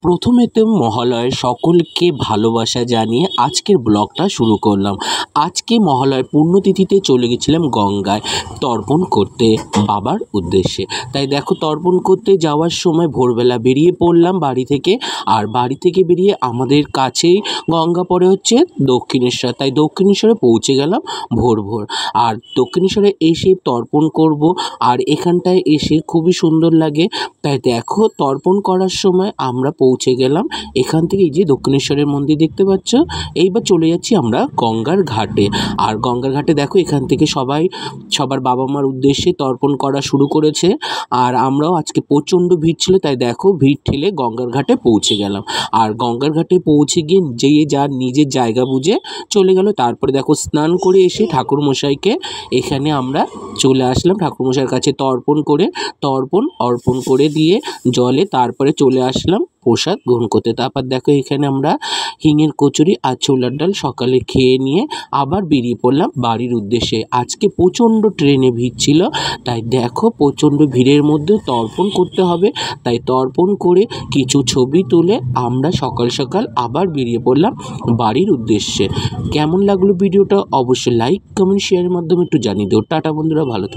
প্রথমেতে মহালয়ের সকলকে ভালোবাসা জানিয়ে আজকের ব্লগটা শুরু করলাম। আজকে মহালয়ের পুণ্যতিথিতে চলে গেছিলাম গঙ্গায় তর্পণ করতে বাবার উদ্দেশ্যে। তাই দেখো, তর্পণ করতে যাওয়ার সময় ভোরবেলা বেরিয়ে পড়লাম বাড়ি থেকে। আর বাড়ি থেকে বেরিয়ে আমাদের কাছেই গঙ্গা পড়ে হচ্ছে দক্ষিণেশ্বর, তাই দক্ষিণেশ্বরে পৌঁছে গেলাম ভোর ভোর। আর দক্ষিণেশ্বরে এসে তর্পণ করব, আর এখানটায় এসে খুবই সুন্দর লাগে। তাই দেখো, তর্পণ করার সময় আমরা পৌঁছে গেলাম এখান থেকে। এই যে দক্ষিণেশ্বরের মন্দির দেখতে পাচ্ছ, এইবার চলে যাচ্ছি আমরা গঙ্গার ঘাটে। আর গঙ্গার ঘাটে দেখো, এখান থেকে সবাই সবার বাবা মার উদ্দেশ্যে তর্পণ করা শুরু করেছে। আর আমরাও আজকে প্রচণ্ড ভিড় ছিল, তাই দেখো ভিড় ঠেলে গঙ্গার ঘাটে পৌঁছে গেলাম। আর গঙ্গার ঘাটে পৌঁছে গিয়ে যে যার নিজের জায়গা বুঝে চলে গেল। তারপরে দেখো, স্নান করে এসে ঠাকুরমশাইকে এখানে আমরা চলে আসলাম ঠাকুরমশাইয়ের কাছে তর্পণ অর্পণ করে দিয়ে জলে তারপরে চলে আসলাম প্রসাদ গ্রহণ করতে। তারপর দেখো, এখানে আমরা হিঙের কচুরি আর ছোলার ডাল সকালে খেয়ে নিয়ে আবার বেরিয়ে পড়লাম বাড়ির উদ্দেশ্যে। আজকে প্রচণ্ড ট্রেনে ভিড় ছিল, তাই দেখো প্রচণ্ড ভিড়ের মধ্যে তর্পণ করতে হবে। তাই তর্পণ করে কিছু ছবি তুলে আমরা সকাল সকাল আবার বেরিয়ে পড়লাম বাড়ির উদ্দেশ্যে। কেমন লাগলো ভিডিওটা অবশ্যই লাইক কমেন্ট শেয়ারের মাধ্যমে একটু জানিয়ে দিও। টাটা বন্ধুরা, ভালো থাকবে।